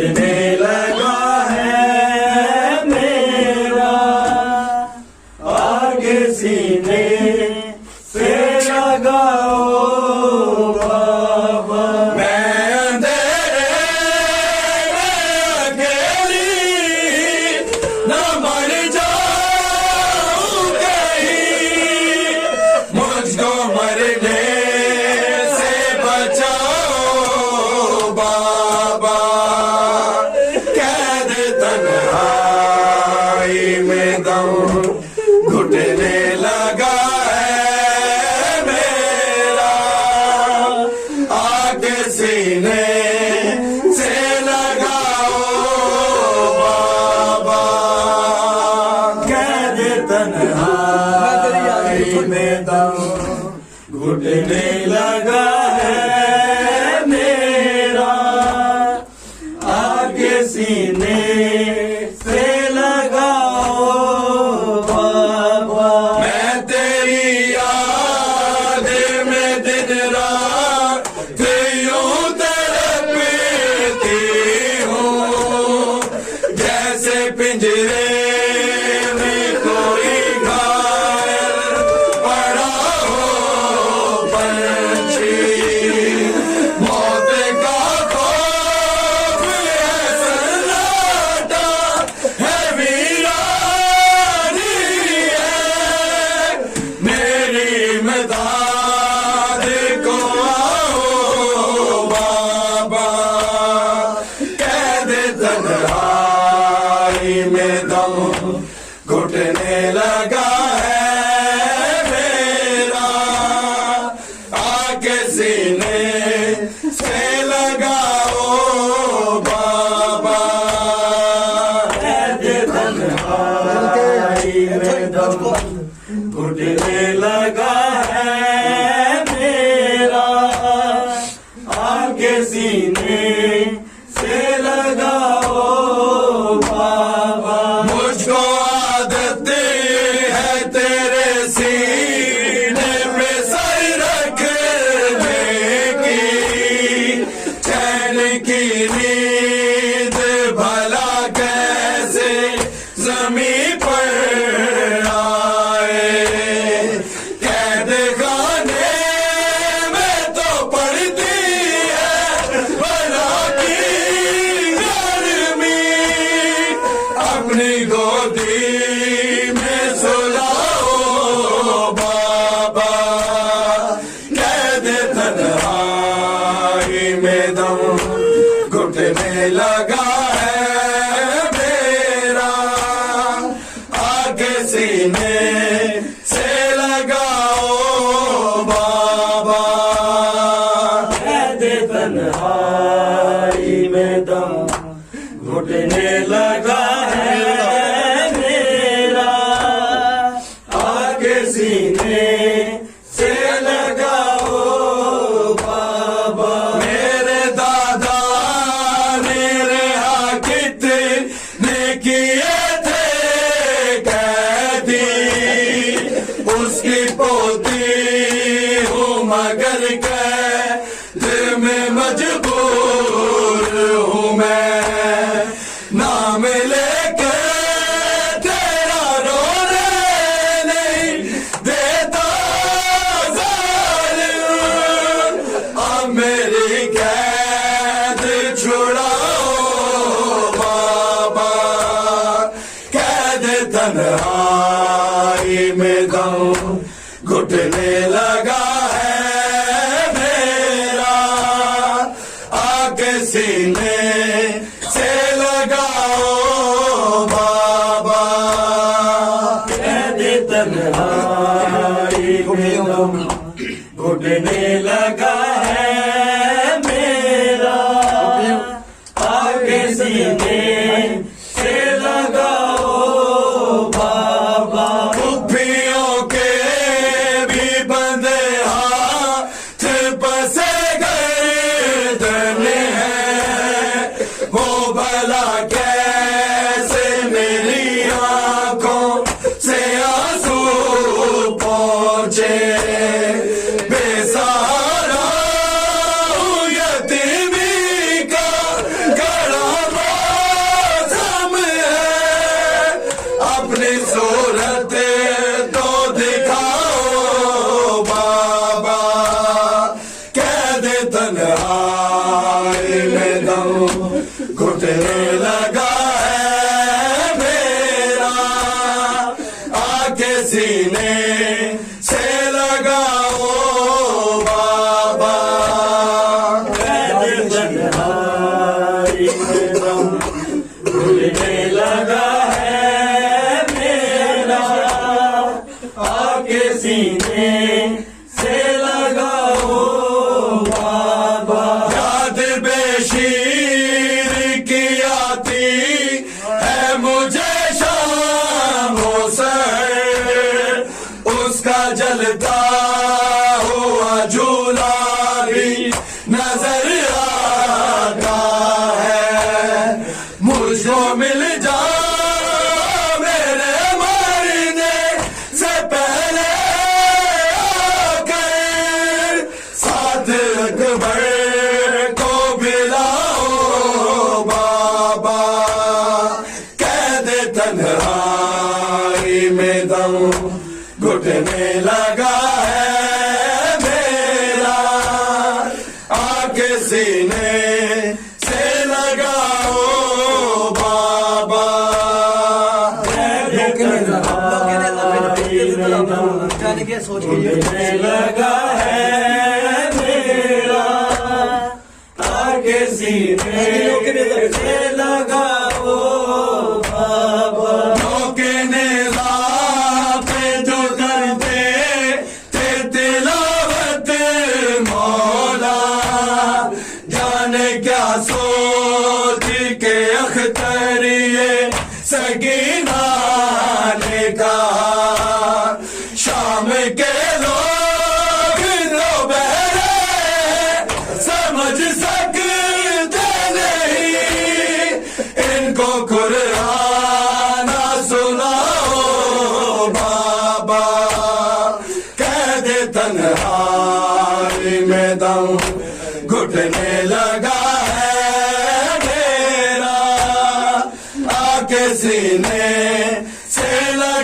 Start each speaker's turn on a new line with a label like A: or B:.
A: घुटने लगा है मेरा, आगे सीने से लगाओ बाबा।
B: मैं अंधेरे में अकेली न मर जाऊं कहीं, मुझको मरने से बचाओ बाबा। कैद तन्हाई में दम घुटने लगा है मेरा, आग सीने से लगाओ बाबा।
A: कैद तन्हाई में दम घुटने लगा है मेरा, आगे सीने से लगाओ बाबा।
B: मैं तेरी याद में दिन रात यूं तड़पती हूँ, जैसे पिंजरे में कोई घायल पड़ा हो पंछी। मौत का खौफ है सन्नाटा है, वीरानी है मेरी इमदाद को आओ बाबा। कैद तन्हाई में दम घुटने लगा है मेरा, आगे सीने से लगाओ बाबा।
A: कैद तन्हाई में दम घुटने लगा है मेरा, आगे सीने से लगाओ बाबा।
B: मुझको आदत है तेरे सीने पे सर रखने की, चैन की नींद भला कैसे जमीन पर आए। कैद खाने में तो पड़ती है भला की गर्मी, अपनी गोदी में सुलाओ बाबा। कैद तन्हाई में दम घुटने लगा है मेरा, आगे सीने से लगाओ बाबा।
A: कैद तन्हाई में दम घुटने लगा है मेरा, आगे सीने से लगाओ बाबा।
B: मेरे दादा मेरे हाकित ने किए थे कैदी, उसकी पोती हूँ मगर कैद में मजबूर हूँ मैं। नाम लेके तेरा रोने नहीं देता जालिम, अब मेरी कैद छुड़ाओ बाबा। कैद तन्हाई में दम घुटने लगा है मेरा, आगे सीने से लगाओ बाबा।
A: कैद तन्हाई में दम घुटने लगा है मेरा, आगे सीने से लगाओ बाबा।
B: कुप्पियों के भी बंदे हाथ फंसे गर्दन है, तन्हाई में दम घुटने लगा है मेरा, आके सीने से लगाओ बाबा।
A: तन्हाई में दम घुटने लगा है मेरा, आके सीने से लगाओ बाबा।
B: याद बेशीर की आती है मुझे शामों से, उसका जलता हुआ झूला भी नजर आता है। मुझको मिल जा मेरे मरने से पहले आकर, साथ अकबर को मिलाओ बाबा। कैद तन्हाई में दम घुटने लगा है मेरा, आके सीने से लगाओ बाबा।
A: घुटने लगा है मेरा, आके सीने से लगाओ बाबा।
B: मौके नेज़ा पे जो करते थे तिलावत मौला, जाने क्या सोच के अख्तर ये सकीना ने कहा, शाम के लोग दोपहरे समझ सकते नहीं, इनको कुरान सुनाओ बाबा। कैद तन्हाई में दम घुटने लगा है मेरा, आके सीने से लगा